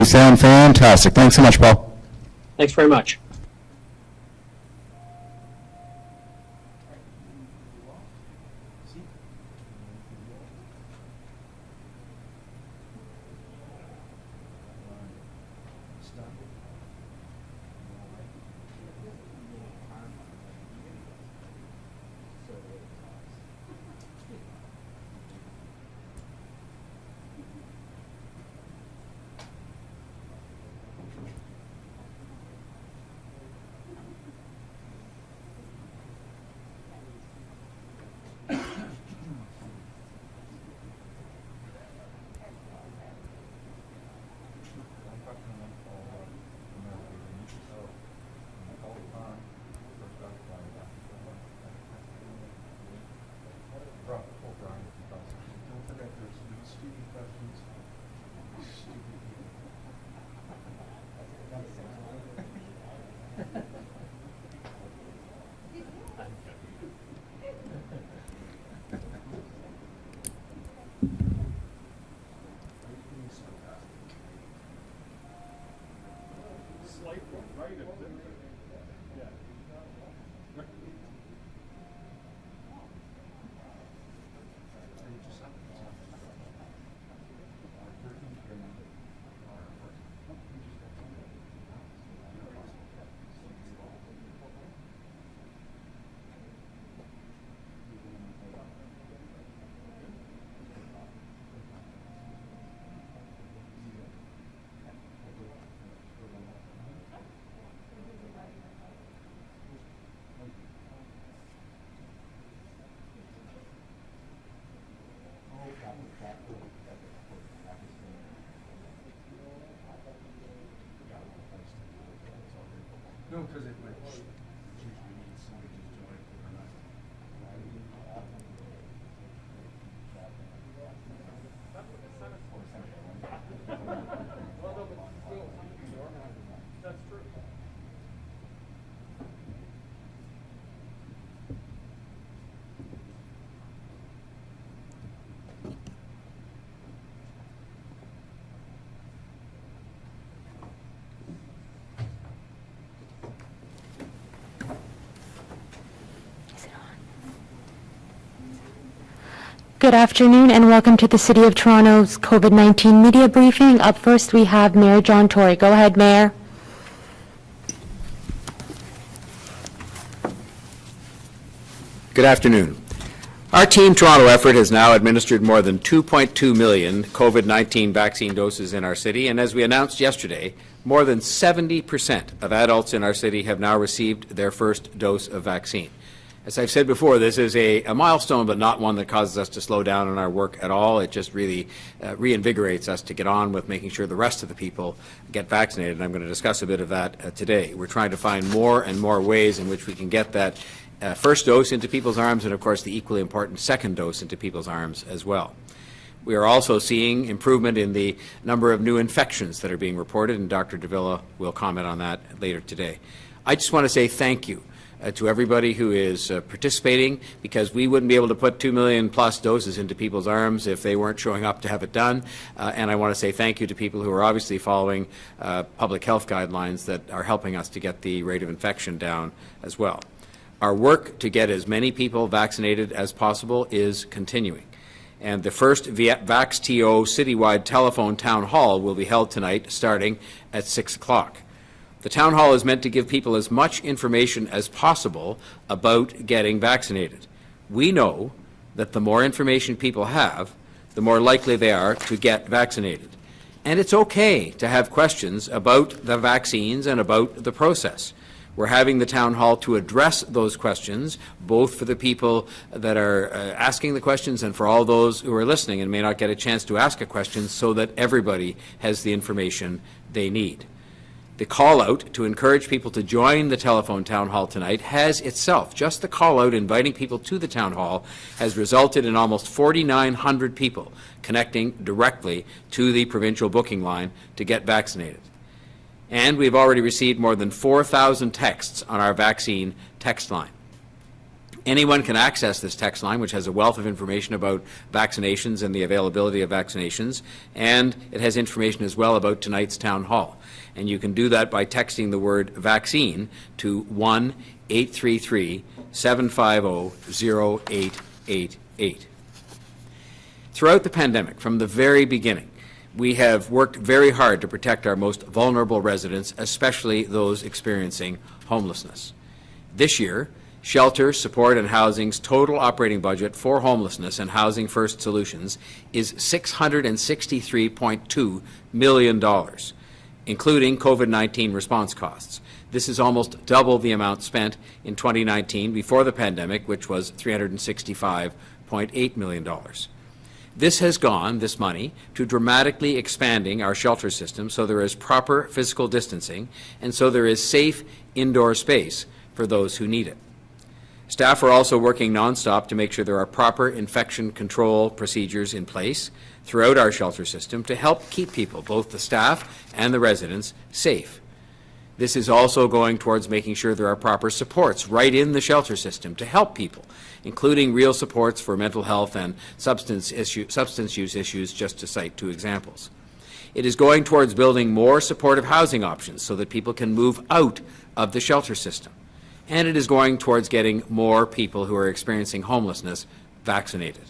You sound fantastic. Thanks so much, Paul. Thanks very much. No, because it might usually need somebody to join or not. That's true. Good afternoon and welcome to the City of Toronto's COVID-19 media briefing. Up first we have Mayor John Tory. Go ahead, Mayor. Good afternoon. Our Team Toronto effort has now administered more than 2.2 million COVID-19 vaccine doses in our city, and as we announced yesterday, more than 70% of adults in our city have now received their first dose of vaccine. As I've said before, this is a milestone, but not one that causes us to slow down on our work at all. It just really reinvigorates us to get on with making sure the rest of the people get vaccinated, and I'm going to discuss a bit of that today. We're trying to find more and more ways in which we can get that first dose into people's arms, and of course the equally important second dose into people's arms as well. We are also seeing improvement in the number of new infections that are being reported, and Dr. Davila will comment on that later today. I just want to say thank you to everybody who is participating, because we wouldn't be able to put 2 million plus doses into people's arms if they weren't showing up to have it done. And I want to say thank you to people who are obviously following public health guidelines that are helping us to get the rate of infection down as well. Our work to get as many people vaccinated as possible is continuing. And the first ActiveTO citywide telephone town hall will be held tonight starting at 6 o'clock. The town hall is meant to give people as much information as possible about getting vaccinated. We know that the more information people have, the more likely they are to get vaccinated. And it's okay to have questions about the vaccines and about the process. We're having the town hall to address those questions, both for the people that are asking the questions and for all those who are listening and may not get a chance to ask a question, so that everybody has the information they need. The call out to encourage people to join the telephone town hall tonight has itself, just the call out inviting people to the town hall, has resulted in almost 4,900 people connecting directly to the provincial booking line to get vaccinated. And we've already received more than 4,000 texts on our vaccine text line. Anyone can access this text line, which has a wealth of information about vaccinations and the availability of vaccinations, and it has information as well about tonight's town hall. And you can do that by texting the word vaccine to 1-833-750-0888. Throughout the pandemic, from the very beginning, we have worked very hard to protect our most vulnerable residents, especially those experiencing homelessness. This year, Shelter, Support and Housing's total operating budget for homelessness and Housing First Solutions is $663.2 million, including COVID-19 response costs. This is almost double the amount spent in 2019 before the pandemic, which was $365.8 million. This has gone, this money, to dramatically expanding our shelter system so there is proper physical distancing and so there is safe indoor space for those who need it. Staff are also working nonstop to make sure there are proper infection control procedures in place throughout our shelter system to help keep people, both the staff and the residents, safe. This is also going towards making sure there are proper supports right in the shelter system to help people, including real supports for mental health and substance use issues, just to cite two examples. It is going towards building more supportive housing options so that people can move out of the shelter system. And it is going towards getting more people who are experiencing homelessness vaccinated.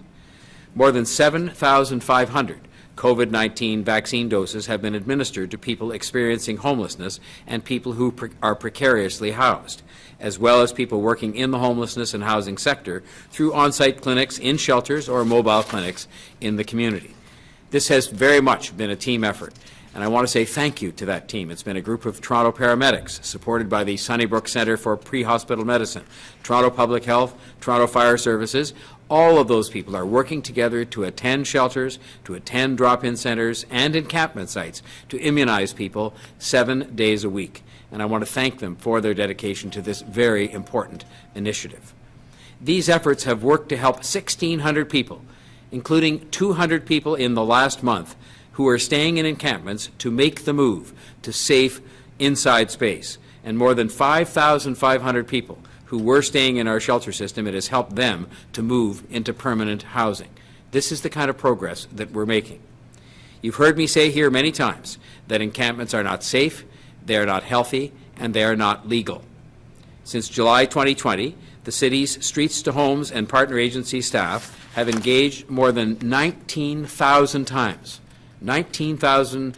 More than 7,500 COVID-19 vaccine doses have been administered to people experiencing homelessness and people who are precariously housed, as well as people working in the homelessness and housing sector through on-site clinics in shelters or mobile clinics in the community. This has very much been a team effort, and I want to say thank you to that team. It's been a group of Toronto paramedics supported by the Sunnybrook Centre for Pre-Hospital Medicine, Toronto Public Health, Toronto Fire Services. All of those people are working together to attend shelters, to attend drop-in centres and encampment sites to immunize people 7 days a week. And I want to thank them for their dedication to this very important initiative. These efforts have worked to help 1,600 people, including 200 people in the last month, who are staying in encampments to make the move to safe inside space, and more than 5,500 people who were staying in our shelter system. It has helped them to move into permanent housing. This is the kind of progress that we're making. You've heard me say here many times that encampments are not safe, they are not healthy, and they are not legal. Since July 2020, the city's Streets to Homes and partner agency staff have engaged more than 19,000 times 19,000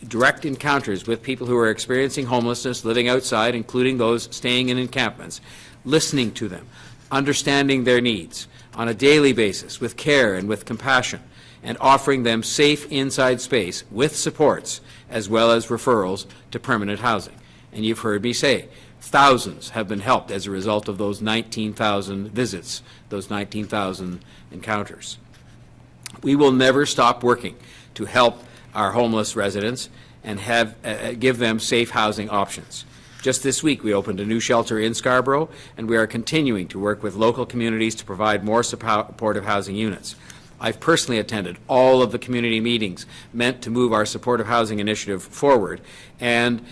direct encounters with people who are experiencing homelessness, living outside, including those staying in encampments, listening to them, understanding their needs on a daily basis with care and with compassion, and offering them safe inside space with supports as well as referrals to permanent housing. And you've heard me say, thousands have been helped as a result of those 19,000 visits, those 19,000 encounters. We will never stop working to help our homeless residents and give them safe housing options. Just this week, we opened a new shelter in Scarborough, and we are continuing to work with local communities to provide more supportive housing units. I've personally attended all of the community meetings meant to move our supportive housing initiative forward, and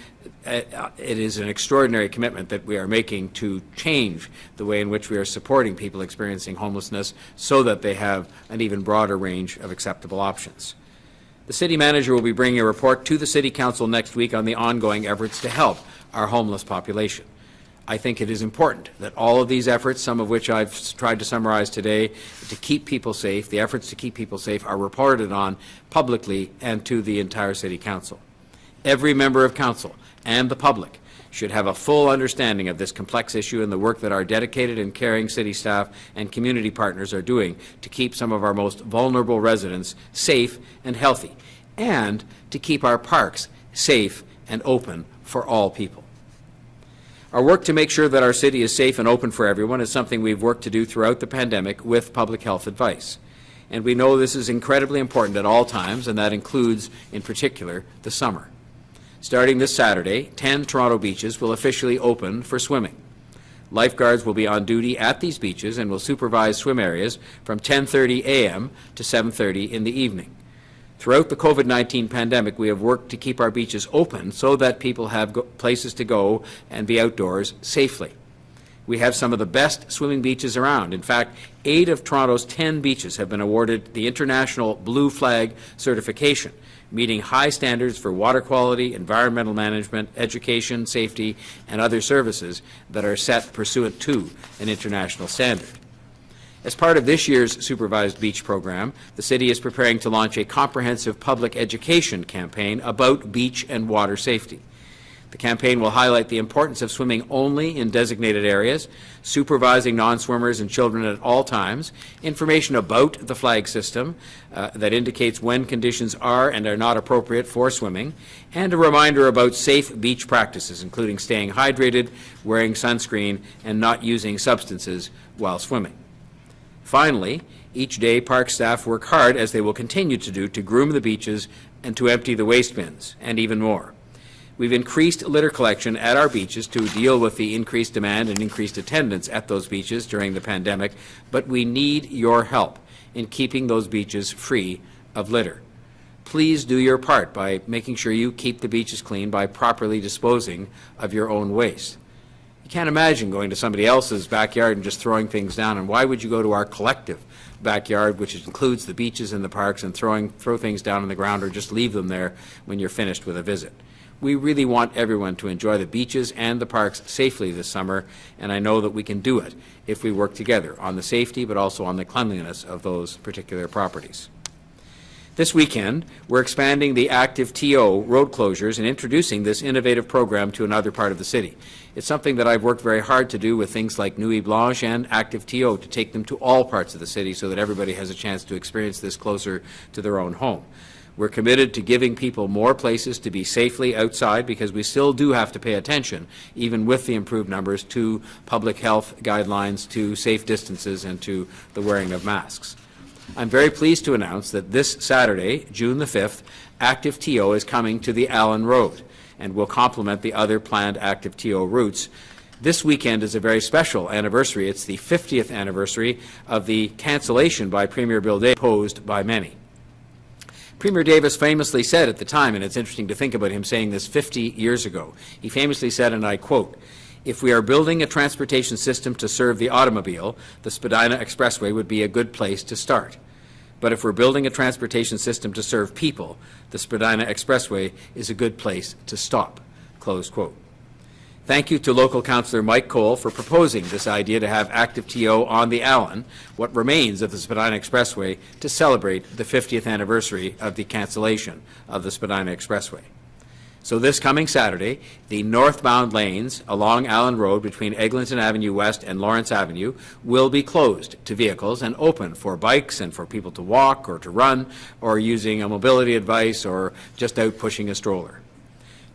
it is an extraordinary commitment that we are making to change the way in which we are supporting people experiencing homelessness so that they have an even broader range of acceptable options. The City Manager will be bringing a report to the City Council next week on the ongoing efforts to help our homeless population. I think it is important that all of these efforts, some of which I've tried to summarize today, to keep people safe, the efforts to keep people safe, are reported on publicly and to the entire City Council. Every member of Council and the public should have a full understanding of this complex issue and the work that our dedicated and caring city staff and community partners are doing to keep some of our most vulnerable residents safe and healthy, and to keep our parks safe and open for all people. Our work to make sure that our city is safe and open for everyone is something we've worked to do throughout the pandemic with public health advice. And we know this is incredibly important at all times, and that includes, in particular, the summer. Starting this Saturday, 10 Toronto beaches will officially open for swimming. Lifeguards will be on duty at these beaches and will supervise swim areas from 10:30 a.m. to 7:30 in the evening. Throughout the COVID-19 pandemic, we have worked to keep our beaches open so that people have places to go and be outdoors safely. We have some of the best swimming beaches around. In fact, 8 of Toronto's 10 beaches have been awarded the International Blue Flag certification, meeting high standards for water quality, environmental management, education, safety, and other services that are set pursuant to an international standard. As part of this year's Supervised Beach program, the city is preparing to launch a comprehensive public education campaign about beach and water safety. The campaign will highlight the importance of swimming only in designated areas, supervising non-swimmers and children at all times, information about the flag system that indicates when conditions are and are not appropriate for swimming, and a reminder about safe beach practices, including staying hydrated, wearing sunscreen, and not using substances while swimming. Finally, each day park staff work hard, as they will continue to do, to groom the beaches and to empty the waste bins, and even more. We've increased litter collection at our beaches to deal with the increased demand and increased attendance at those beaches during the pandemic, but we need your help in keeping those beaches free of litter. Please do your part by making sure you keep the beaches clean by properly disposing of your own waste. You can't imagine going to somebody else's backyard and just throwing things down, and why would you go to our collective backyard, which includes the beaches and the parks, and throw things down on the ground or just leave them there when you're finished with a visit? We really want everyone to enjoy the beaches and the parks safely this summer, and I know that we can do it if we work together on the safety but also on the cleanliness of those particular properties. This weekend, we're expanding the ActiveTO road closures and introducing this innovative program to another part of the city. It's something that I've worked very hard to do with things like Nuit Blanche and ActiveTO, to take them to all parts of the city so that everybody has a chance to experience this closer to their own home. We're committed to giving people more places to be safely outside, because we still do have to pay attention, even with the improved numbers, to public health guidelines, to safe distances, and to the wearing of masks. I'm very pleased to announce that this Saturday, June the 5th, ActiveTO is coming to the Allen Road and will complement the other planned ActiveTO routes. This weekend is a very special anniversary. It's the 50th anniversary of the cancellation by Premier Bill Davis, opposed by many. Premier Davis famously said at the time, and it's interesting to think about him saying this 50 years ago, he famously said, and I quote, "If we are building a transportation system to serve the automobile, the Spadina Expressway would be a good place to start. But if we're building a transportation system to serve people, the Spadina Expressway is a good place to stop." Close quote. Thank you to local councillor Mike Cole for proposing this idea to have ActiveTO on the Allen, what remains of the Spadina Expressway, to celebrate the 50th anniversary of the cancellation of the Spadina Expressway. So this coming Saturday, the northbound lanes along Allen Road between Eglinton Avenue West and Lawrence Avenue will be closed to vehicles and open for bikes and for people to walk or to run, or using a mobility device, or just out pushing a stroller.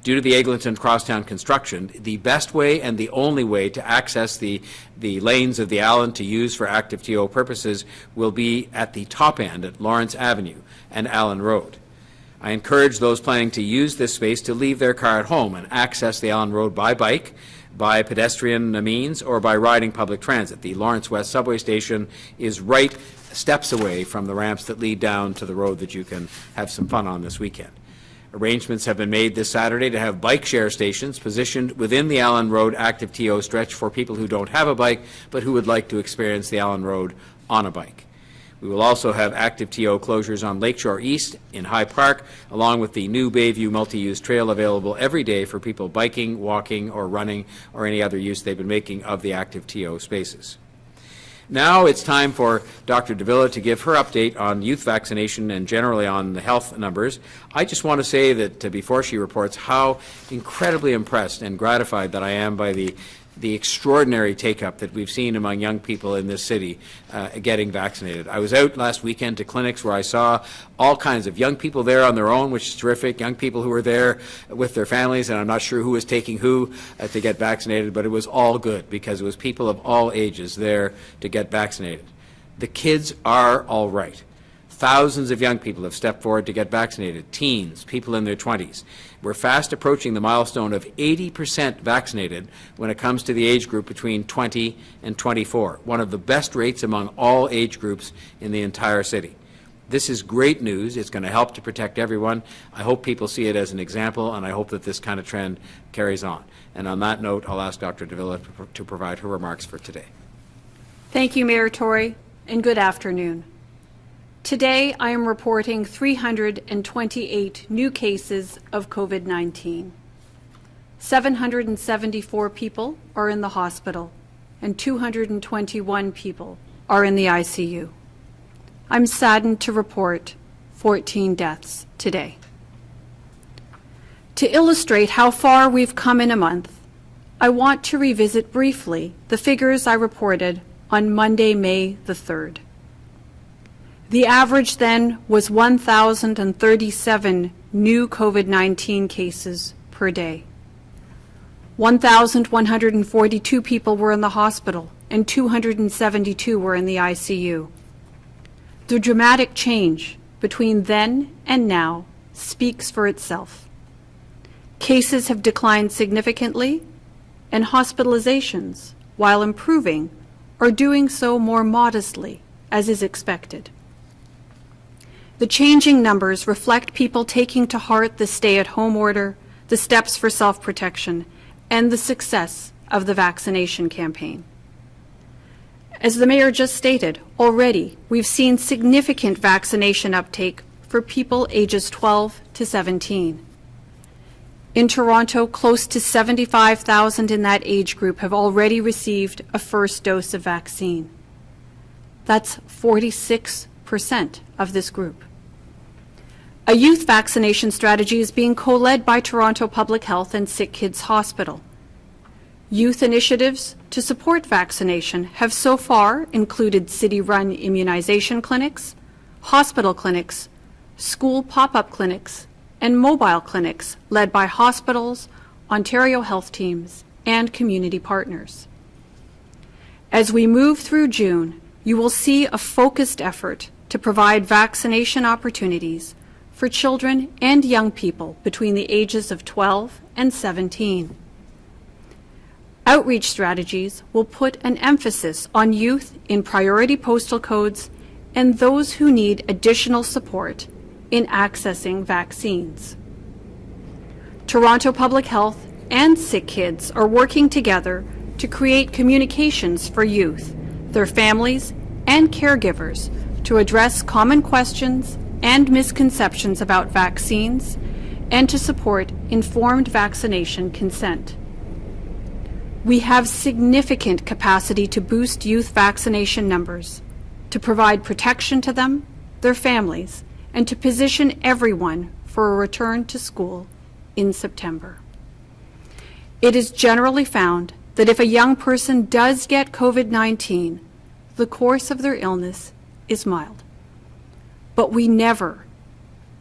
Due to the Eglinton Crosstown construction, the best way and the only way to access the lanes of the Allen to use for ActiveTO purposes will be at the top end at Lawrence Avenue and Allen Road. I encourage those planning to use this space to leave their car at home and access the Allen Road by bike, by pedestrian means, or by riding public transit. The Lawrence West subway station is right steps away from the ramps that lead down to the road that you can have some fun on this weekend. Arrangements have been made this Saturday to have bike share stations positioned within the Allen Road ActiveTO stretch for people who don't have a bike but who would like to experience the Allen Road on a bike. We will also have ActiveTO closures on Lakeshore East in High Park, along with the new Bayview multi-use trail available every day for people biking, walking, or running, or any other use they've been making of the ActiveTO spaces. Now it's time for Dr. Davila to give her update on youth vaccination and generally on the health numbers. I just want to say that before she reports, how incredibly impressed and gratified that I am by the extraordinary take-up that we've seen among young people in this city getting vaccinated. I was out last weekend to clinics where I saw all kinds of young people there on their own, which is terrific, young people who were there with their families, and I'm not sure who was taking who to get vaccinated, but it was all good because it was people of all ages there to get vaccinated. The kids are all right. Thousands of young people have stepped forward to get vaccinated, teens, people in their 20s. We're fast approaching the milestone of 80% vaccinated when it comes to the age group between 20 and 24, one of the best rates among all age groups in the entire city. This is great news. It's going to help to protect everyone. I hope people see it as an example, and I hope that this kind of trend carries on. And on that note, I'll ask Dr. Davila to provide her remarks for today. Thank you, Mayor Tory, and good afternoon. Today, I am reporting 328 new cases of COVID-19. 774 people are in the hospital, and 221 people are in the ICU. I'm saddened to report 14 deaths today. To illustrate how far we've come in a month, I want to revisit briefly the figures I reported on Monday, May the 3rd. The average then was 1,037 new COVID-19 cases per day. 1,142 people were in the hospital and 272 were in the ICU. The dramatic change between then and now speaks for itself. Cases have declined significantly, and hospitalizations, while improving, are doing so more modestly, as is expected. The changing numbers reflect people taking to heart the stay-at-home order, the steps for self-protection, and the success of the vaccination campaign. As the Mayor just stated, already we've seen significant vaccination uptake for people ages 12 to 17. In Toronto, close to 75,000 in that age group have already received a first dose of vaccine. That's 46% of this group. A youth vaccination strategy is being co-led by Toronto Public Health and Sick Kids Hospital. Youth initiatives to support vaccination have so far included city-run immunization clinics, hospital clinics, school pop-up clinics, and mobile clinics led by hospitals, Ontario health teams, and community partners. As we move through June, you will see a focused effort to provide vaccination opportunities for children and young people between the ages of 12 and 17. Outreach strategies will put an emphasis on youth in priority postal codes and those who need additional support in accessing vaccines. Toronto Public Health and Sick Kids are working together to create communications for youth, their families, and caregivers to address common questions and misconceptions about vaccines and to support informed vaccination consent. We have significant capacity to boost youth vaccination numbers, to provide protection to them, their families, and to position everyone for a return to school in September. It is generally found that if a young person does get COVID-19, the course of their illness is mild. But we never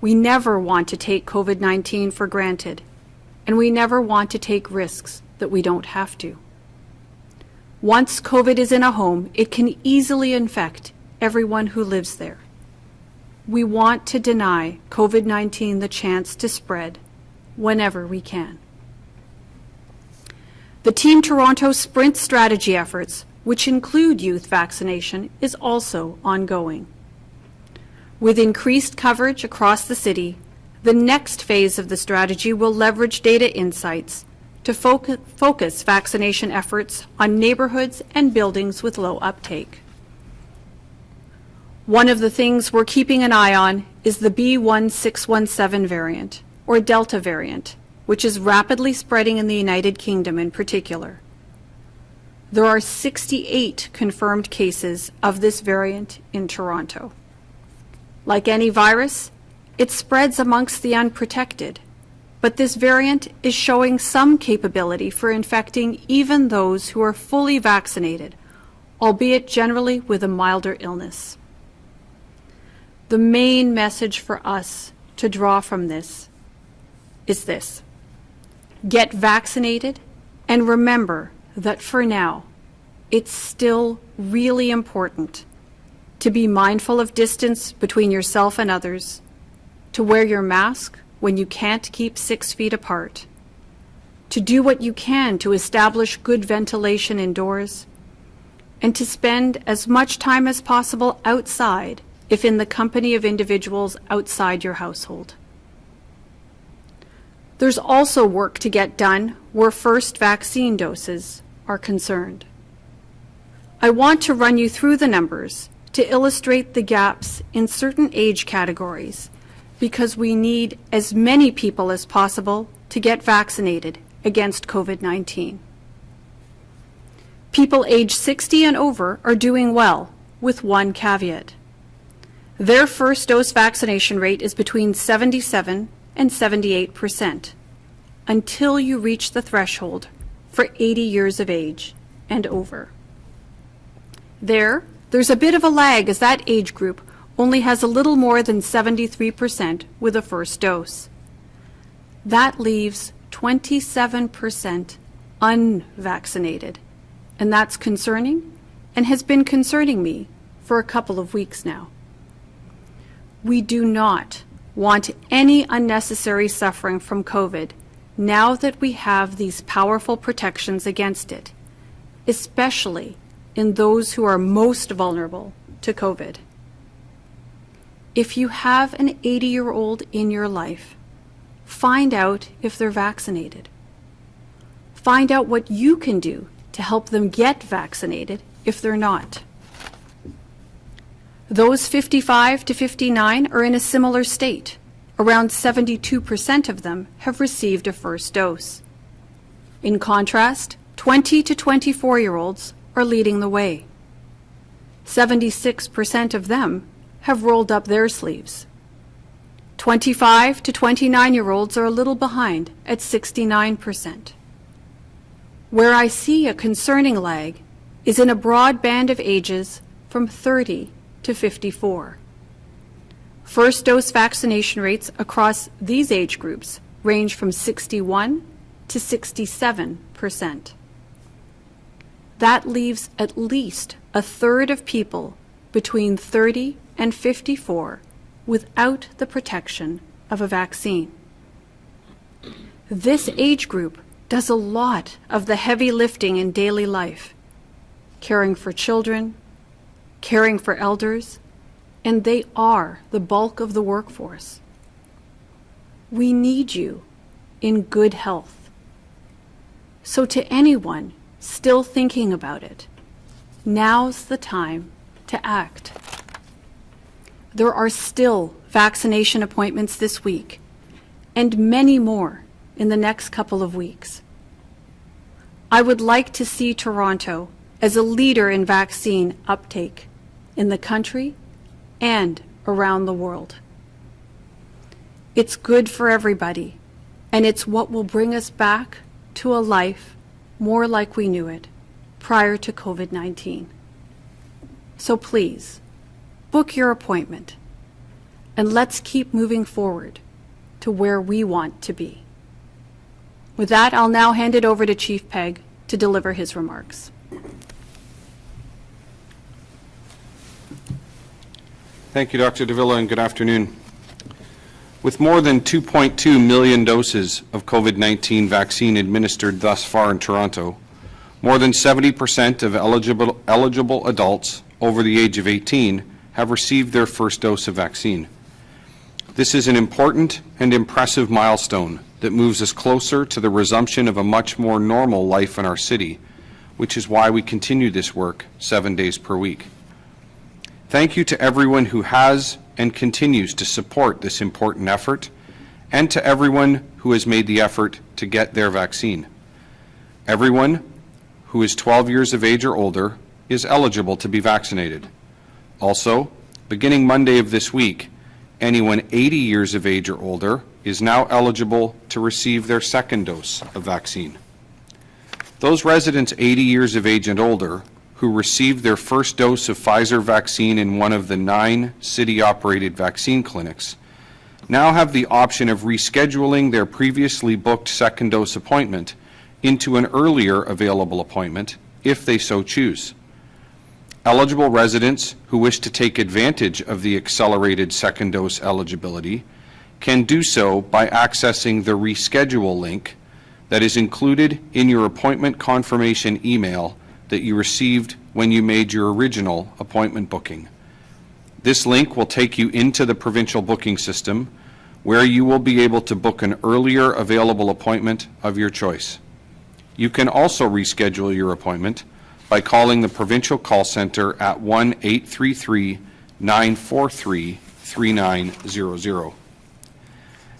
want to take COVID-19 for granted, and we never want to take risks that we don't have to. Once COVID is in a home, it can easily infect everyone who lives there. We want to deny COVID-19 the chance to spread whenever we can. The Team Toronto Sprint strategy efforts, which include youth vaccination, is also ongoing. With increased coverage across the city, the next phase of the strategy will leverage data insights to focus vaccination efforts on neighborhoods and buildings with low uptake. One of the things we're keeping an eye on is the B.1.617 variant, or Delta variant, which is rapidly spreading in the United Kingdom in particular. There are 68 confirmed cases of this variant in Toronto. Like any virus, it spreads amongst the unprotected, but this variant is showing some capability for infecting even those who are fully vaccinated, albeit generally with a milder illness. The main message for us to draw from this is this: get vaccinated, and remember that for now, it's still really important to be mindful of distance between yourself and others, to wear your mask when you can't keep 6 feet apart, to do what you can to establish good ventilation indoors, and to spend as much time as possible outside if in the company of individuals outside your household. There's also work to get done where first vaccine doses are concerned. I want to run you through the numbers to illustrate the gaps in certain age categories because we need as many people as possible to get vaccinated against COVID-19. People age 60 and over are doing well, with one caveat. Their first dose vaccination rate is between 77 and 78% until you reach the threshold for 80 years of age and over. There's a bit of a lag as that age group only has a little more than 73% with a first dose. That leaves 27% unvaccinated, and that's concerning and has been concerning me for a couple of weeks now. We do not want any unnecessary suffering from COVID now that we have these powerful protections against it, especially in those who are most vulnerable to COVID. If you have an 80-year-old in your life, find out if they're vaccinated. Find out what you can do to help them get vaccinated if they're not. Those 55 to 59 are in a similar state. Around 72% of them have received a first dose. In contrast, 20 to 24-year-olds are leading the way. 76% of them have rolled up their sleeves. 25 to 29-year-olds are a little behind at 69%. Where I see a concerning lag is in a broad band of ages from 30 to 54. First dose vaccination rates across these age groups range from 61 to 67%. That leaves at least a third of people between 30 and 54 without the protection of a vaccine. This age group does a lot of the heavy lifting in daily life, caring for children, caring for elders, and they are the bulk of the workforce. We need you in good health. So to anyone still thinking about it, now's the time to act. There are still vaccination appointments this week, and many more in the next couple of weeks. I would like to see Toronto as a leader in vaccine uptake in the country and around the world. It's good for everybody, and it's what will bring us back to a life more like we knew it prior to COVID-19. So please, book your appointment, and let's keep moving forward to where we want to be. With that, I'll now hand it over to Chief Pegg to deliver his remarks. Thank you, Dr. Davila, and good afternoon. With more than 2.2 million doses of COVID-19 vaccine administered thus far in Toronto, more than 70% of eligible adults over the age of 18 have received their first dose of vaccine. This is an important and impressive milestone that moves us closer to the resumption of a much more normal life in our city, which is why we continue this work 7 days per week. Thank you to everyone who has and continues to support this important effort, and to everyone who has made the effort to get their vaccine. Everyone who is 12 years of age or older is eligible to be vaccinated. Also, beginning Monday of this week, anyone 80 years of age or older is now eligible to receive their second dose of vaccine. Those residents 80 years of age and older who received their first dose of Pfizer vaccine in one of the 9 city-operated vaccine clinics now have the option of rescheduling their previously booked second dose appointment into an earlier available appointment if they so choose. Eligible residents who wish to take advantage of the accelerated second dose eligibility can do so by accessing the reschedule link that is included in your appointment confirmation email that you received when you made your original appointment booking. This link will take you into the provincial booking system, where you will be able to book an earlier available appointment of your choice. You can also reschedule your appointment by calling the provincial call center at 1-833-943-3900.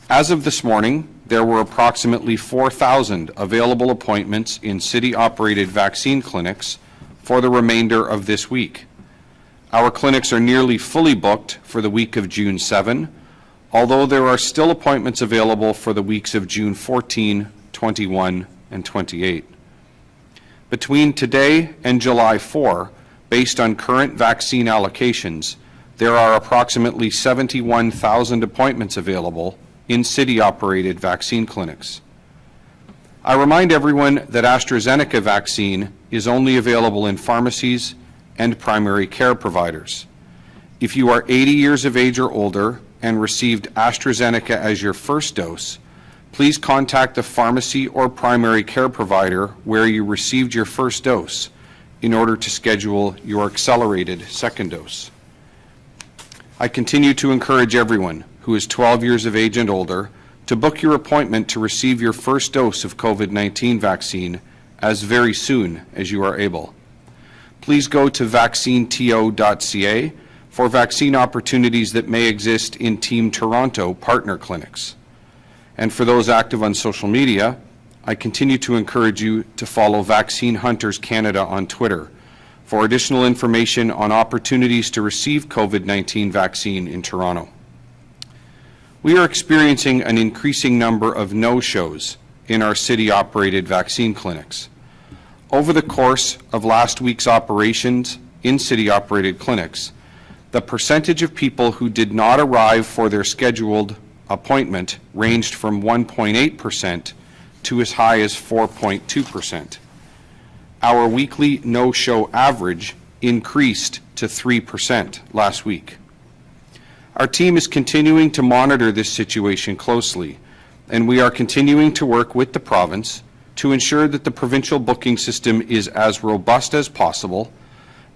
As of this morning, there were approximately 4,000 available appointments in city-operated vaccine clinics for the remainder of this week. Our clinics are nearly fully booked for the week of June 7, although there are still appointments available for the weeks of June 14, 21, and 28. Between today and July 4, based on current vaccine allocations, there are approximately 71,000 appointments available in city-operated vaccine clinics. I remind everyone that AstraZeneca vaccine is only available in pharmacies and primary care providers. If you are 80 years of age or older and received AstraZeneca as your first dose, please contact the pharmacy or primary care provider where you received your first dose in order to schedule your accelerated second dose. I continue to encourage everyone who is 12 years of age and older to book your appointment to receive your first dose of COVID-19 vaccine as very soon as you are able. Please go to vaccineto.ca for vaccine opportunities that may exist in Team Toronto partner clinics. And for those active on social media, I continue to encourage you to follow Vaccine Hunters Canada on Twitter for additional information on opportunities to receive COVID-19 vaccine in Toronto. We are experiencing an increasing number of no-shows in our city-operated vaccine clinics. Over the course of last week's operations in city-operated clinics, the percentage of people who did not arrive for their scheduled appointment ranged from 1.8% to as high as 4.2%. Our weekly no-show average increased to 3% last week. Our team is continuing to monitor this situation closely, and we are continuing to work with the province to ensure that the provincial booking system is as robust as possible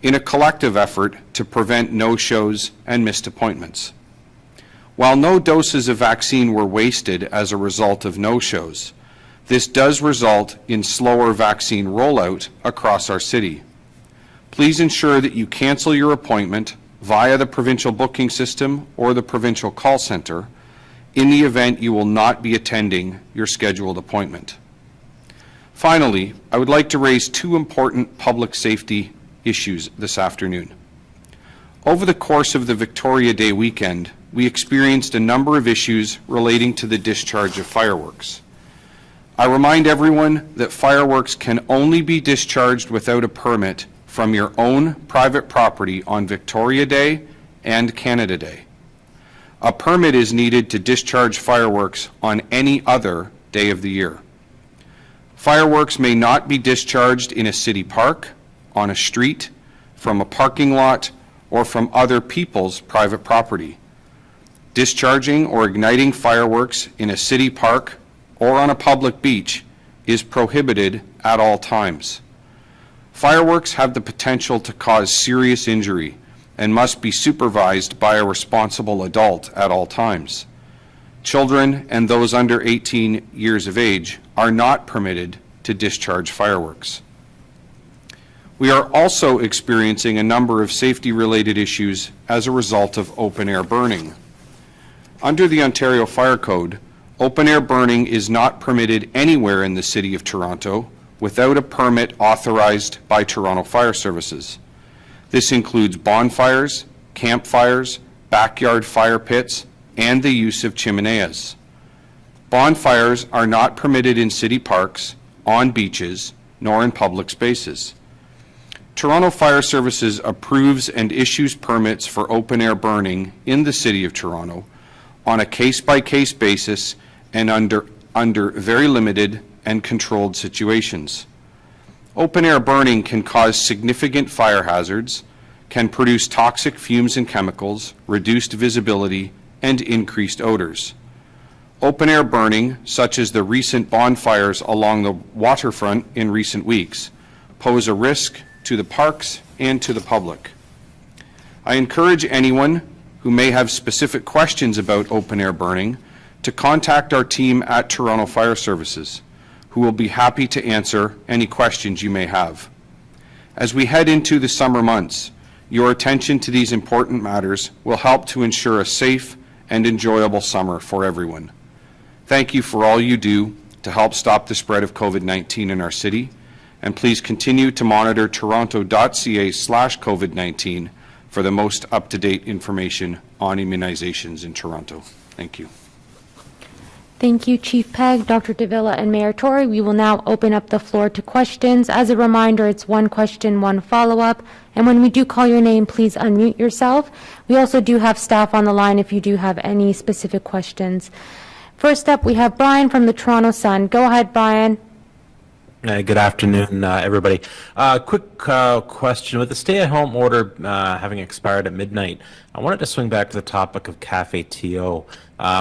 in a collective effort to prevent no-shows and missed appointments. While no doses of vaccine were wasted as a result of no-shows, this does result in slower vaccine rollout across our city. Please ensure that you cancel your appointment via the provincial booking system or the provincial call center in the event you will not be attending your scheduled appointment. Finally, I would like to raise two important public safety issues this afternoon. Over the course of the Victoria Day weekend, we experienced a number of issues relating to the discharge of fireworks. I remind everyone that fireworks can only be discharged without a permit from your own private property on Victoria Day and Canada Day. A permit is needed to discharge fireworks on any other day of the year. Fireworks may not be discharged in a city park, on a street, from a parking lot, or from other people's private property. Discharging or igniting fireworks in a city park or on a public beach is prohibited at all times. Fireworks have the potential to cause serious injury and must be supervised by a responsible adult at all times. Children and those under 18 years of age are not permitted to discharge fireworks. We are also experiencing a number of safety-related issues as a result of open-air burning. Under the Ontario Fire Code, open-air burning is not permitted anywhere in the City of Toronto without a permit authorized by Toronto Fire Services. This includes bonfires, campfires, backyard fire pits, and the use of chimeneas. Bonfires are not permitted in city parks, on beaches, nor in public spaces. Toronto Fire Services approves and issues permits for open-air burning in the City of Toronto on a case-by-case basis and under very limited and controlled situations. Open-air burning can cause significant fire hazards, can produce toxic fumes and chemicals, reduced visibility, and increased odors. Open-air burning, such as the recent bonfires along the waterfront in recent weeks, pose a risk to the parks and to the public. I encourage anyone who may have specific questions about open-air burning to contact our team at Toronto Fire Services, who will be happy to answer any questions you may have. As we head into the summer months, your attention to these important matters will help to ensure a safe and enjoyable summer for everyone. Thank you for all you do to help stop the spread of COVID-19 in our city, and please continue to monitor toronto.ca/COVID-19 for the most up-to-date information on immunizations in Toronto. Thank you. Thank you, Chief Pegg, Dr. Davila, and Mayor Tory. We will now open up the floor to questions. As a reminder, it's one question, one follow-up. And when we do call your name, please unmute yourself. We also do have staff on the line if you do have any specific questions. First up, we have Brian from the Toronto Sun. Go ahead, Brian. Good afternoon, everybody. Quick question. With the stay-at-home order having expired at midnight, I wanted to swing back to the topic of ActiveTO.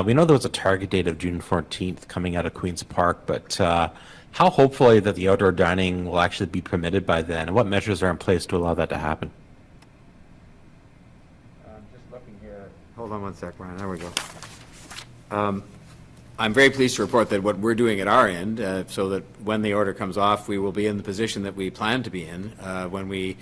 We know there was a target date of June 14th coming out of Queen's Park, but how hopeful are you that the outdoor dining will actually be permitted by then, and what measures are in place to allow that to happen? Just looking here. Hold on one sec, Brian. There we go. I'm very pleased to report that what we're doing at our end, so that when the order comes off, we will be in the position that we planned to be in when we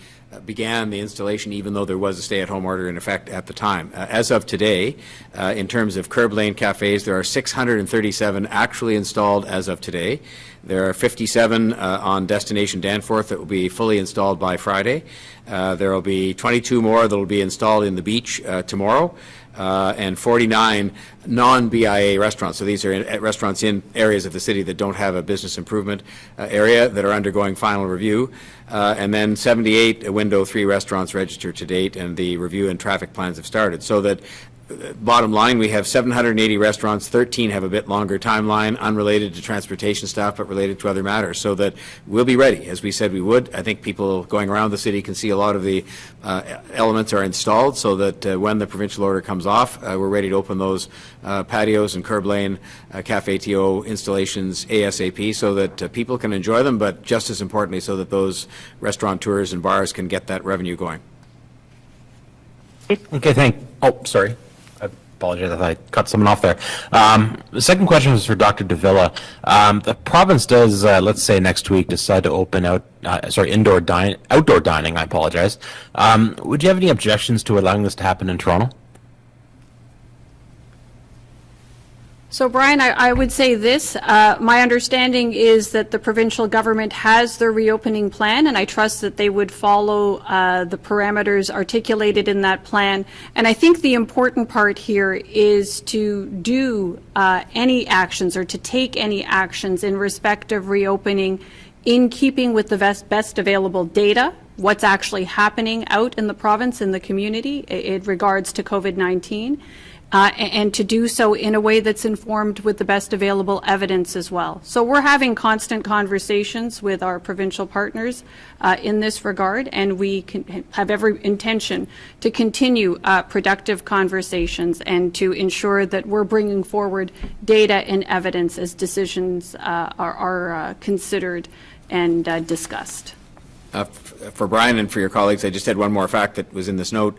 began the installation, even though there was a stay-at-home order in effect at the time. As of today, in terms of curb lane cafes, there are 637 actually installed as of today. There are 57 on Destination Danforth that will be fully installed by Friday. There will be 22 more that will be installed in the beach tomorrow. And 49 non-BIA restaurants. So these are restaurants in areas of the city that don't have a business improvement area that are undergoing final review. And then 78 Window 3 restaurants registered to date, and the review and traffic plans have started. So that bottom line, we have 780 restaurants, 13 have a bit longer timeline, unrelated to transportation staff, but related to other matters, so that we'll be ready, as we said we would. I think people going around the city can see a lot of the elements are installed, so that when the provincial order comes off, we're ready to open those patios and curb lane ActiveTO installations ASAP, so that people can enjoy them, but just as importantly, so that those restaurateurs and bars can get that revenue going. Okay, sorry. I apologize if I cut someone off there. The second question was for Dr. Davila. The province does, let's say next week, decide to open outdoor dining, I apologize. Would you have any objections to allowing this to happen in Toronto? So, Brian, I would say this. My understanding is that the provincial government has their reopening plan, and I trust that they would follow the parameters articulated in that plan. And I think the important part here is to do any actions or to take any actions in respect of reopening in keeping with the best available data, what's actually happening out in the province, in the community, in regards to COVID-19. And to do so in a way that's informed with the best available evidence as well. So we're having constant conversations with our provincial partners in this regard, and we have every intention to continue productive conversations and to ensure that we're bringing forward data and evidence as decisions are considered and discussed. For Brian and for your colleagues, I just had one more fact that was in this note.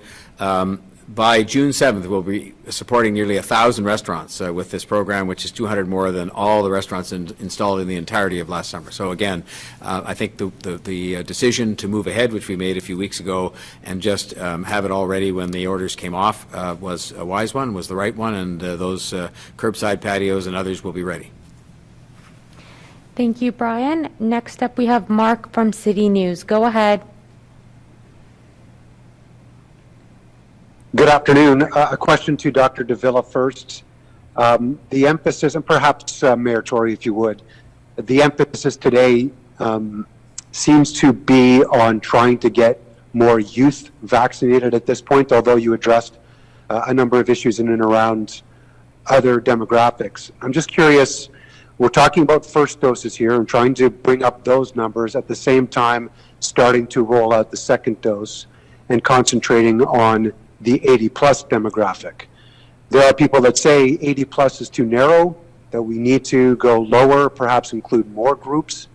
By June 7th, we'll be supporting nearly 1,000 restaurants with this program, which is 200 more than all the restaurants installed in the entirety of last summer. So again, I think the decision to move ahead, which we made a few weeks ago, and just have it all ready when the orders came off was a wise one, was the right one, and those curbside patios and others will be ready. Thank you, Brian. Next up, we have Mark from City News. Go ahead. Good afternoon. A question to Dr. Davila first. The emphasis, and perhaps Mayor Tory, if you would, the emphasis today seems to be on trying to get more youth vaccinated at this point, although you addressed a number of issues in and around other demographics. I'm just curious, we're talking about first doses here and trying to bring up those numbers at the same time starting to roll out the second dose and concentrating on the 80-plus demographic. There are people that say 80-plus is too narrow, that we need to go lower, perhaps include more groups.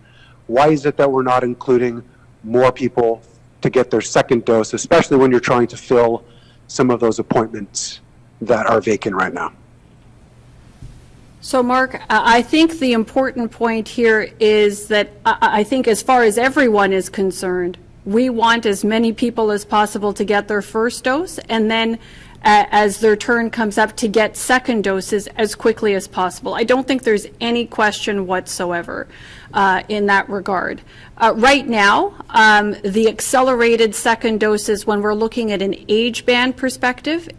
Why is it that we're not including more people to get their second dose, especially when you're trying to fill some of those appointments that are vacant right now? So, Mark, I think the important point here is that I think as far as everyone is concerned, we want as many people as possible to get their first dose, and then as their turn comes up to get second doses as quickly as possible. I don't think there's any question whatsoever in that regard. Right now, the accelerated second doses, when we're looking at an age band perspective,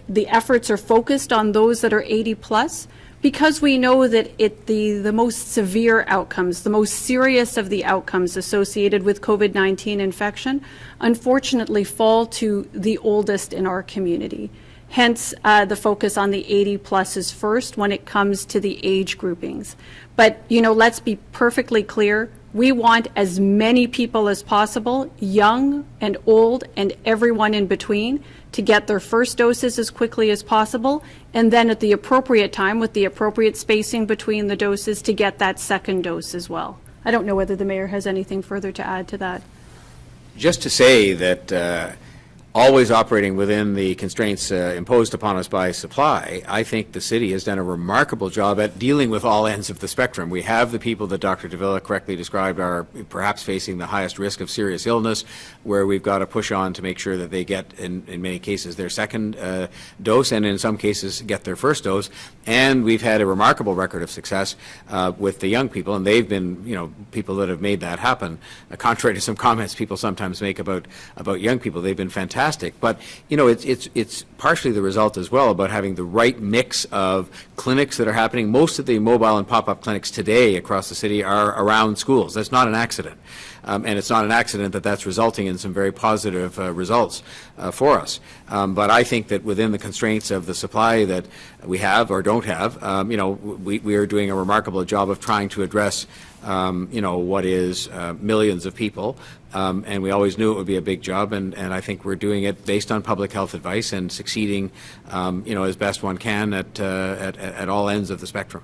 the efforts are focused on those that are 80 plus, because we know that the most severe outcomes, the most serious of the outcomes associated with COVID-19 infection, unfortunately fall to the oldest in our community. Hence, the focus on the 80 pluses first when it comes to the age groupings. But, you know, let's be perfectly clear. We want as many people as possible, young and old and everyone in between, to get their first doses as quickly as possible, and then at the appropriate time, with the appropriate spacing between the doses, to get that second dose as well. I don't know whether the mayor has anything further to add to that. Just to say that always operating within the constraints imposed upon us by supply, I think the city has done a remarkable job at dealing with all ends of the spectrum. We have the people that Dr. Davila correctly described are perhaps facing the highest risk of serious illness, where we've got to push on to make sure that they get, in many cases, their second dose, and in some cases get their first dose. And we've had a remarkable record of success with the young people, and they've been, you know, people that have made that happen. Contrary to some comments people sometimes make about young people, they've been fantastic. But, you know, it's partially the result as well about having the right mix of clinics that are happening. Most of the mobile and pop-up clinics today across the city are around schools. That's not an accident. And it's not an accident that that's resulting in some very positive results for us. But I think that within the constraints of the supply that we have or don't have, you know, we are doing a remarkable job of trying to address, you know, what is millions of people. And we always knew it would be a big job, and I think we're doing it based on public health advice and succeeding, you know, as best one can at all ends of the spectrum.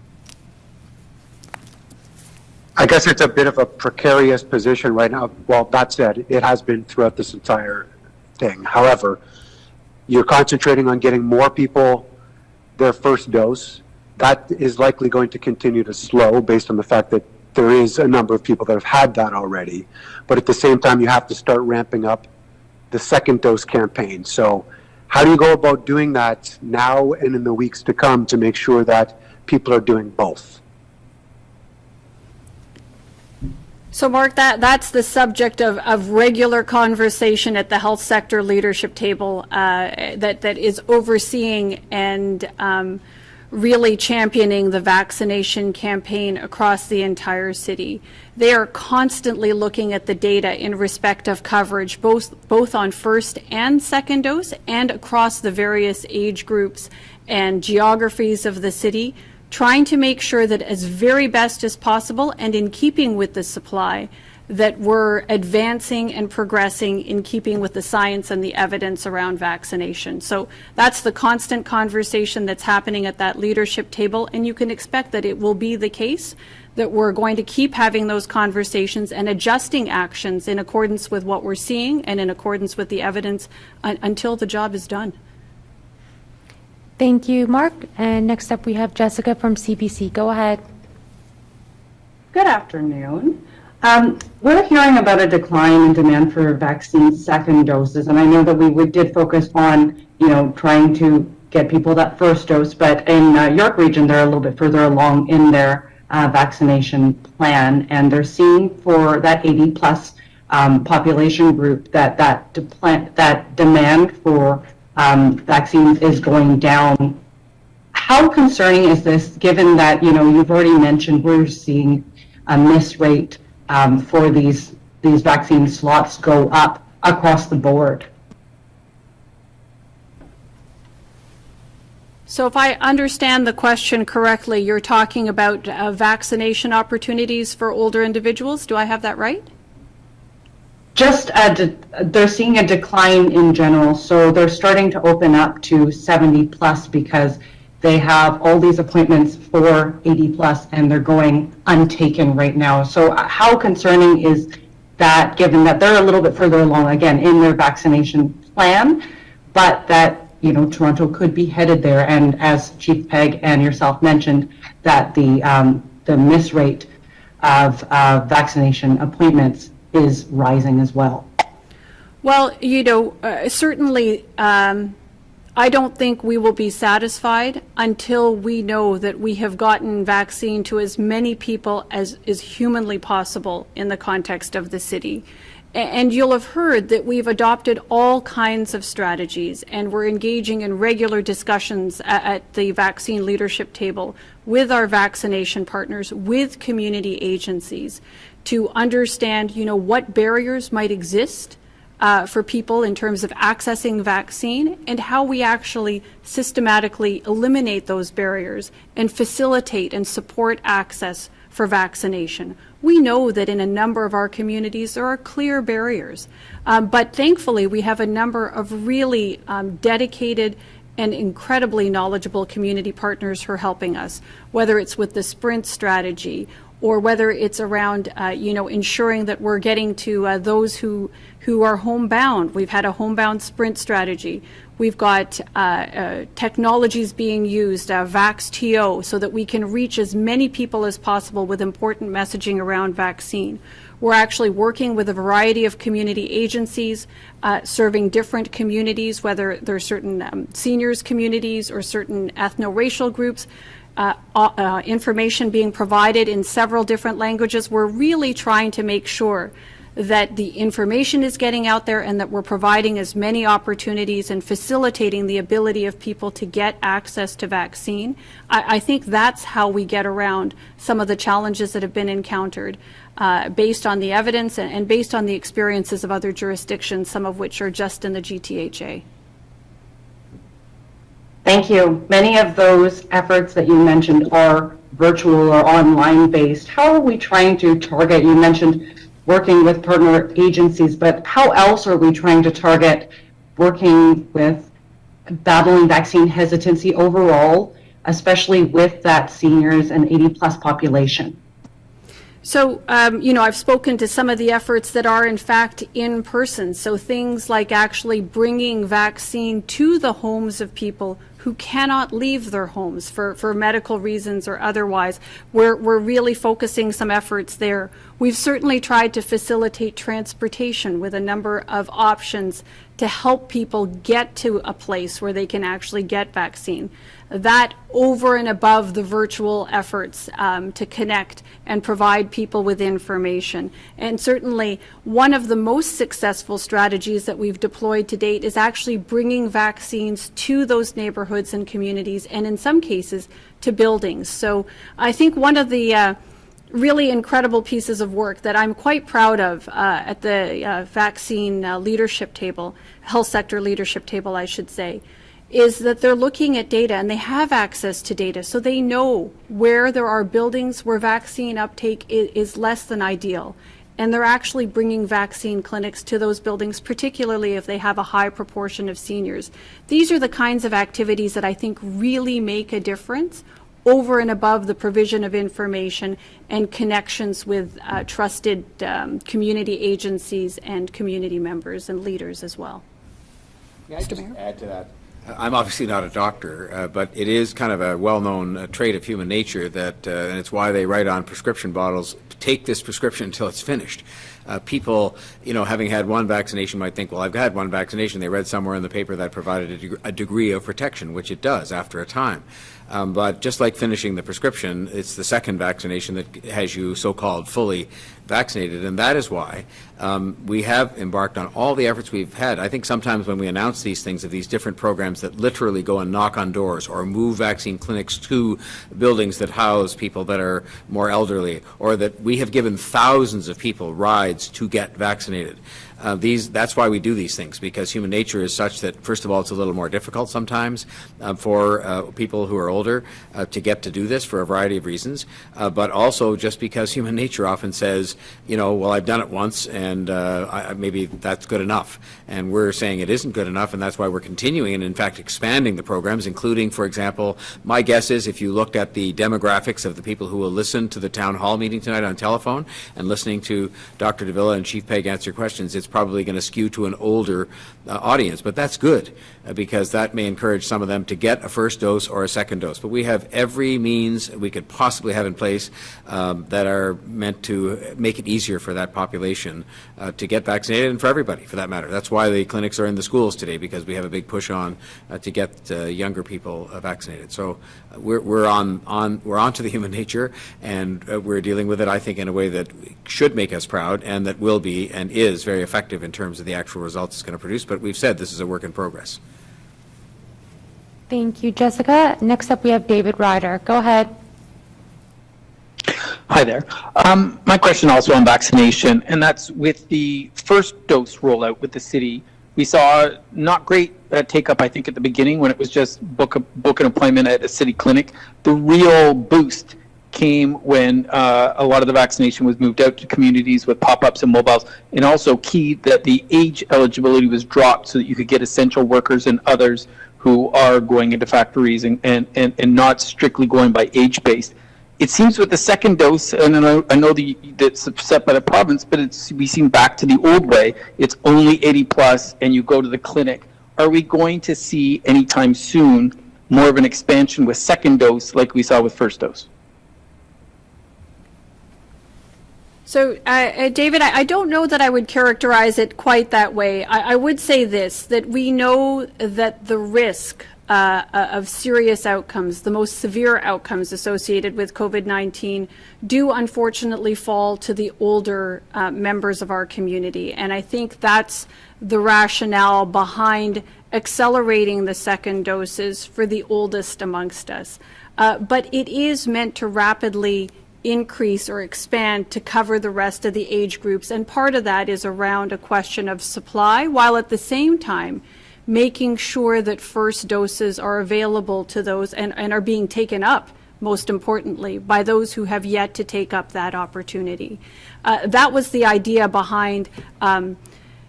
I guess it's a bit of a precarious position right now. Well, that said, it has been throughout this entire thing. However, you're concentrating on getting more people their first dose. That is likely going to continue to slow based on the fact that there is a number of people that have had that already. But at the same time, you have to start ramping up the second dose campaign. So how do you go about doing that now and in the weeks to come to make sure that people are doing both? So, Mark, that's the subject of regular conversation at the health sector leadership table that is overseeing and really championing the vaccination campaign across the entire city. They are constantly looking at the data in respect of coverage, both on first and second dose and across the various age groups and geographies of the city, trying to make sure that as very best as possible and in keeping with the supply, that we're advancing and progressing in keeping with the science and the evidence around vaccination. So that's the constant conversation that's happening at that leadership table, and you can expect that it will be the case that we're going to keep having those conversations and adjusting actions in accordance with what we're seeing and in accordance with the evidence until the job is done. Thank you, Mark. And next up, we have Jessica from CBC. Go ahead. Good afternoon. We're hearing about a decline in demand for vaccine second doses, and I know that we did focus on, you know, trying to get people that first dose, but in York Region, they're a little bit further along in their vaccination plan, and they're seeing for that 80 plus population group that demand for vaccines is going down. How concerning is this, given that, you know, you've already mentioned we're seeing a miss rate for these vaccine slots go up across the board? So if I understand the question correctly, you're talking about vaccination opportunities for older individuals. Do I have that right? Just they're seeing a decline in general, so they're starting to open up to 70 plus because they have all these appointments for 80 plus and they're going untaken right now. So how concerning is that, given that they're a little bit further along, again, in their vaccination plan, but that Toronto could be headed there. And as Chief Pegg and yourself mentioned, that the miss rate of vaccination appointments is rising as well. Well, certainly, I don't think we will be satisfied until we know that we have gotten vaccine to as many people as is humanly possible in the context of the city. And you'll have heard that we've adopted all kinds of strategies, and we're engaging in regular discussions at the vaccine leadership table with our vaccination partners, with community agencies, to understand, what barriers might exist for people in terms of accessing vaccine, and how we actually systematically eliminate those barriers and facilitate and support access for vaccination. We know that in a number of our communities there are clear barriers, but thankfully we have a number of really dedicated and incredibly knowledgeable community partners who are helping us, whether it's with the Sprint strategy or whether it's around, ensuring that we're getting to those who are homebound. We've had a homebound Sprint strategy. We've got technologies being used, ActiveTO, so that we can reach as many people as possible with important messaging around vaccine. We're actually working with a variety of community agencies, serving different communities, whether there are certain seniors communities or certain ethno-racial groups. Information being provided in several different languages. We're really trying to make sure that the information is getting out there and that we're providing as many opportunities and facilitating the ability of people to get access to vaccine. I think that's how we get around some of the challenges that have been encountered based on the evidence and based on the experiences of other jurisdictions, some of which are just in the GTHA. Thank you. Many of those efforts that you mentioned are virtual or online based. How are we trying to target? You mentioned working with partner agencies, but how else are we trying to target working with battling vaccine hesitancy overall, especially with that seniors and 80+ population? So, I've spoken to some of the efforts that are in fact in person. So things like actually bringing vaccine to the homes of people who cannot leave their homes for medical reasons or otherwise. We're really focusing some efforts there. We've certainly tried to facilitate transportation with a number of options to help people get to a place where they can actually get vaccine. That over and above the virtual efforts to connect and provide people with information. And certainly one of the most successful strategies that we've deployed to date is actually bringing vaccines to those neighborhoods and communities, and in some cases to buildings. So I think one of the really incredible pieces of work that I'm quite proud of at the vaccine leadership table, health sector leadership table, I should say, is that they're looking at data and they have access to data, so they know where there are buildings where vaccine uptake is less than ideal. And they're actually bringing vaccine clinics to those buildings, particularly if they have a high proportion of seniors. These are the kinds of activities that I think really make a difference over and above the provision of information and connections with trusted community agencies and community members and leaders as well. May I just add to that? I'm obviously not a doctor, but it is kind of a well-known trait of human nature that, and it's why they write on prescription bottles, take this prescription until it's finished. People, having had one vaccination might think, well, I've had one vaccination. They read somewhere in the paper that provided a degree of protection, which it does after a time. But just like finishing the prescription, it's the second vaccination that has you so-called fully vaccinated, and that is why we have embarked on all the efforts we've had. I think sometimes when we announce these things of these different programs that literally go and knock on doors or move vaccine clinics to buildings that house people that are more elderly, or that we have given thousands of people rides to get vaccinated. That's why we do these things, because human nature is such that, first of all, it's a little more difficult sometimes for people who are older to get to do this for a variety of reasons, but also just because human nature often says, well, I've done it once and maybe that's good enough. And we're saying it isn't good enough, and that's why we're continuing and, in fact, expanding the programs, including, for example, my guess is if you looked at the demographics of the people who will listen to the town hall meeting tonight on telephone and listening to Dr. Davila and Chief Pegg answer questions, it's probably going to skew to an older audience, but that's good because that may encourage some of them to get a first dose or a second dose. But we have every means we could possibly have in place that are meant to make it easier for that population to get vaccinated, and for everybody, for that matter. That's why the clinics are in the schools today, because we have a big push on to get younger people vaccinated. So we're on to the human nature, and we're dealing with it, I think, in a way that should make us proud, and that will be and is very effective in terms of the actual results it's going to produce. But we've said this is a work in progress. Thank you, Jessica. Next up, we have David Ryder. Go ahead. Hi there. My question also on vaccination, and that's with the first dose rollout with the city. We saw not great take-up, I think, at the beginning when it was just book an appointment at a city clinic. The real boost came when a lot of the vaccination was moved out to communities with pop-ups and mobiles, and also key that the age eligibility was dropped so that you could get essential workers and others who are going into factories and not strictly going by age-based. It seems with the second dose, and I know that's set by the province, but we seem back to the old way. It's only 80 plus, and you go to the clinic. Are we going to see anytime soon more of an expansion with second dose like we saw with first dose? So, David, I don't know that I would characterize it quite that way. I would say this, that we know that the risk of serious outcomes, the most severe outcomes associated with COVID-19, do unfortunately fall to the older members of our community. And I think that's the rationale behind accelerating the second doses for the oldest amongst us. But it is meant to rapidly increase or expand to cover the rest of the age groups. And part of that is around a question of supply, while at the same time making sure that first doses are available to those and are being taken up, most importantly, by those who have yet to take up that opportunity. That was the idea behind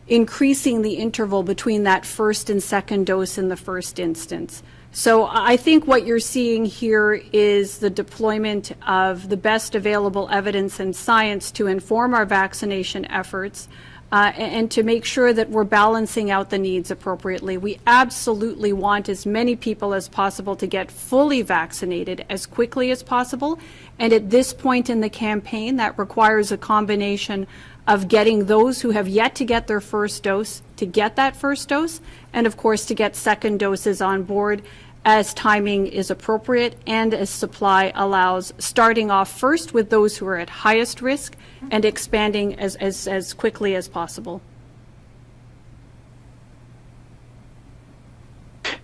increasing the interval between that first and second dose in the first instance. So I think what you're seeing here is the deployment of the best available evidence and science to inform our vaccination efforts and to make sure that we're balancing out the needs appropriately. We absolutely want as many people as possible to get fully vaccinated as quickly as possible. And at this point in the campaign, that requires a combination of getting those who have yet to get their first dose to get that first dose, and of course to get second doses on board as timing is appropriate and as supply allows, starting off first with those who are at highest risk and expanding as quickly as possible.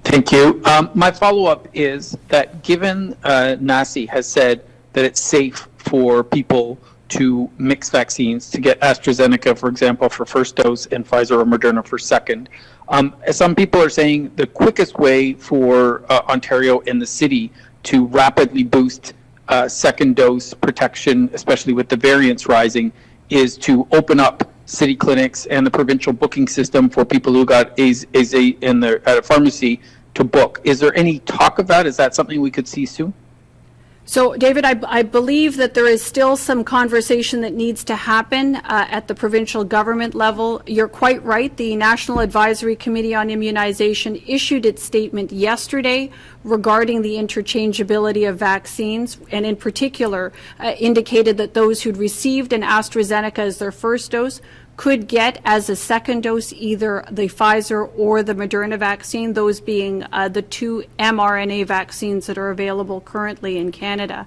Thank you. My follow-up is that given NACI has said that it's safe for people to mix vaccines, to get AstraZeneca, for example, for first dose and Pfizer or Moderna for second. Some people are saying the quickest way for Ontario and the city to rapidly boost second dose protection, especially with the variants rising, is to open up city clinics and the provincial booking system for people who got AZ in at a pharmacy to book. Is there any talk of that? Is that something we could see soon? So, David, I believe that there is still some conversation that needs to happen at the provincial government level. You're quite right. The National Advisory Committee on Immunization issued its statement yesterday regarding the interchangeability of vaccines, and in particular indicated that those who'd received an AstraZeneca as their first dose could get as a second dose either the Pfizer or the Moderna vaccine, those being the two mRNA vaccines that are available currently in Canada.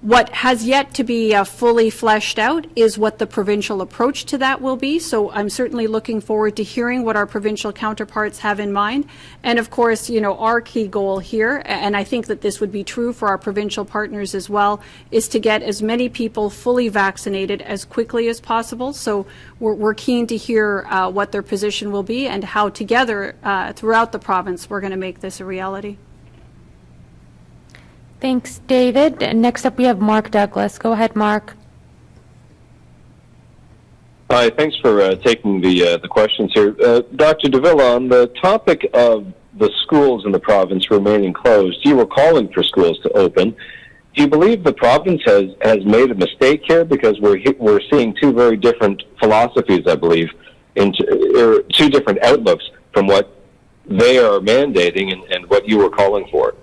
What has yet to be fully fleshed out is what the provincial approach to that will be. So I'm certainly looking forward to hearing what our provincial counterparts have in mind. And of course, you know, our key goal here, and I think that this would be true for our provincial partners as well, is to get as many people fully vaccinated as quickly as possible. So we're keen to hear what their position will be and how together throughout the province we're going to make this a reality. Thanks, David. And next up, we have Mark Douglas. Go ahead, Mark. Hi, thanks for taking the questions here. Dr. Davila, on the topic of the schools in the province remaining closed, you were calling for schools to open. Do you believe the province has made a mistake here? Because we're seeing two very different philosophies, I believe, or two different outlooks from what they are mandating and what you were calling for.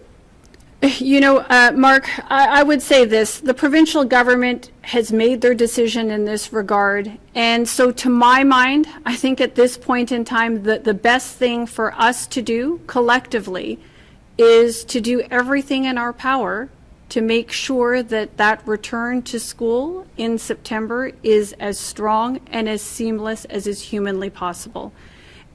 You know, Mark, I would say this. The provincial government has made their decision in this regard. And so to my mind, I think at this point in time, the best thing for us to do collectively is to do everything in our power to make sure that that return to school in September is as strong and as seamless as is humanly possible.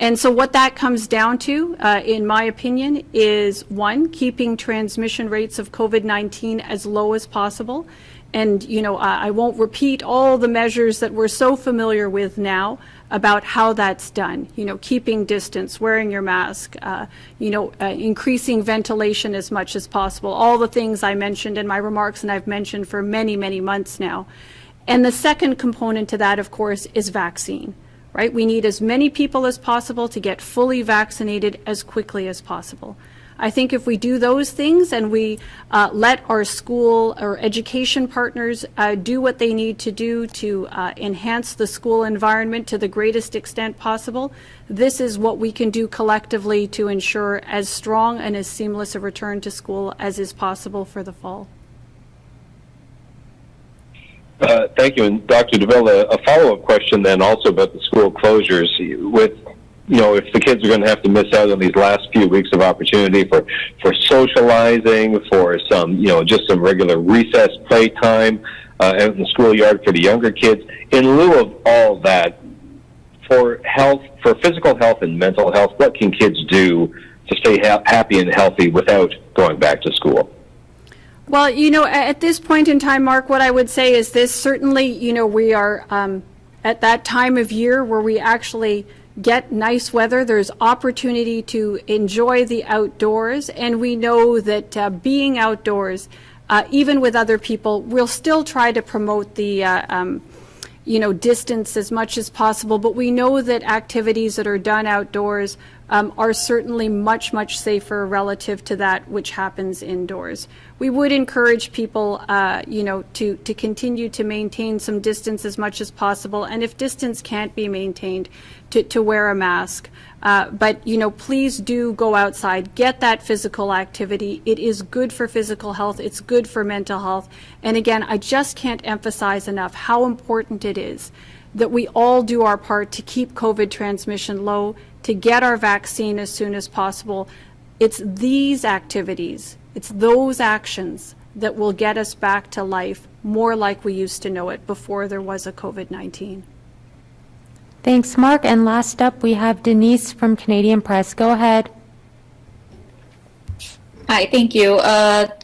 And so what that comes down to, in my opinion, is one, keeping transmission rates of COVID-19 as low as possible. And, you know, I won't repeat all the measures that we're so familiar with now about how that's done. You know, keeping distance, wearing your mask, increasing ventilation as much as possible. All the things I mentioned in my remarks and I've mentioned for many, many months now. And the second component to that, of course, is vaccine. Right? We need as many people as possible to get fully vaccinated as quickly as possible. I think if we do those things and we let our school or education partners do what they need to do to enhance the school environment to the greatest extent possible, this is what we can do collectively to ensure as strong and as seamless a return to school as is possible for the fall. Thank you. And Dr. DeVille, a follow-up question then also about the school closures. With, you know, if the kids are going to have to miss out on these last few weeks of opportunity for socializing, for some, you know, just some regular recess playtime out in the schoolyard for the younger kids, in lieu of all that, for health, for physical health and mental health, what can kids do to stay happy and healthy without going back to school? Well, you know, at this point in time, Mark, what I would say is this. Certainly, you know, we are at that time of year where we actually get nice weather. There's opportunity to enjoy the outdoors. And we know that being outdoors, even with other people, we'll still try to promote the distance as much as possible. But we know that activities that are done outdoors are certainly much, much safer relative to that which happens indoors. We would encourage people, to continue to maintain some distance as much as possible. And if distance can't be maintained, to wear a mask. But, you know, please do go outside, get that physical activity. It is good for physical health. It's good for mental health. And again, I just can't emphasize enough how important it is that we all do our part to keep COVID transmission low, to get our vaccine as soon as possible. It's these activities, it's those actions that will get us back to life more like we used to know it before there was a COVID-19. Thanks, Mark. And last up, we have Denise from Canadian Press. Go ahead. Hi, thank you.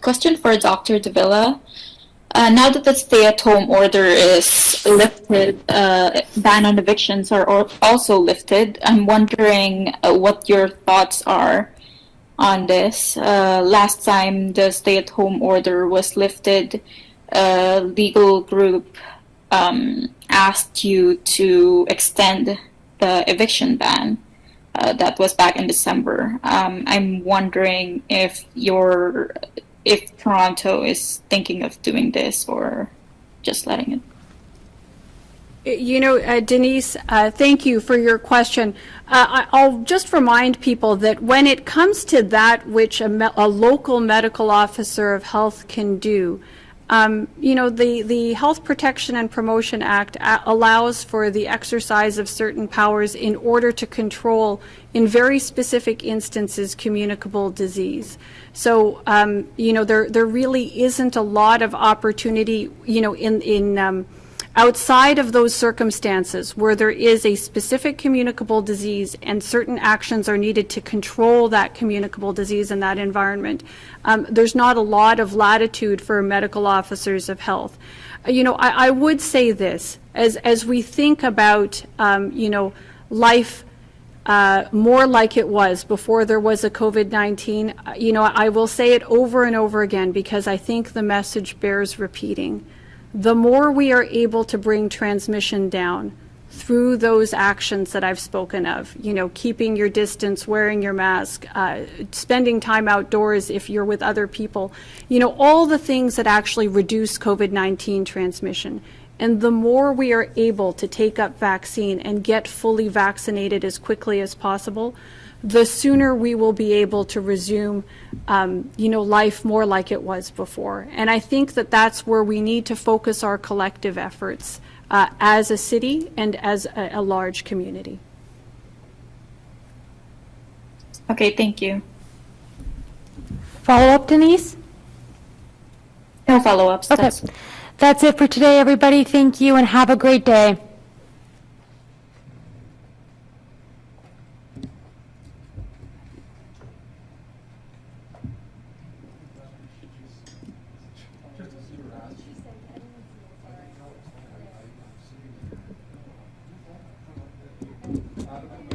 Question for Dr. Davila. Now that the stay-at-home order is lifted, ban on evictions are also lifted. I'm wondering what your thoughts are on this. Last time the stay-at-home order was lifted, legal group asked you to extend the eviction ban. That was back in December. I'm wondering if Toronto is thinking of doing this or just letting it. You know, Denise, thank you for your question. I'll just remind people that when it comes to that which a local medical officer of health can do, the Health Protection and Promotion Act allows for the exercise of certain powers in order to control, in very specific instances, communicable disease. So, there really isn't a lot of opportunity, in outside of those circumstances where there is a specific communicable disease and certain actions are needed to control that communicable disease in that environment. There's not a lot of latitude for medical officers of health. I would say this, as we think about, life more like it was before there was a COVID-19, I will say it over and over again because I think the message bears repeating. The more we are able to bring transmission down, through those actions that I've spoken of, you know, keeping your distance, wearing your mask, spending time outdoors if you're with other people, you know, all the things that actually reduce COVID-19 transmission. And the more we are able to take up vaccine and get fully vaccinated as quickly as possible, the sooner we will be able to resume, you know, life more like it was before. And I think that that's where we need to focus our collective efforts as a city and as a large community. Okay, thank you. Follow up, Denise? No follow-ups. Okay. That's it for today, everybody. Thank you and have a great day. Out of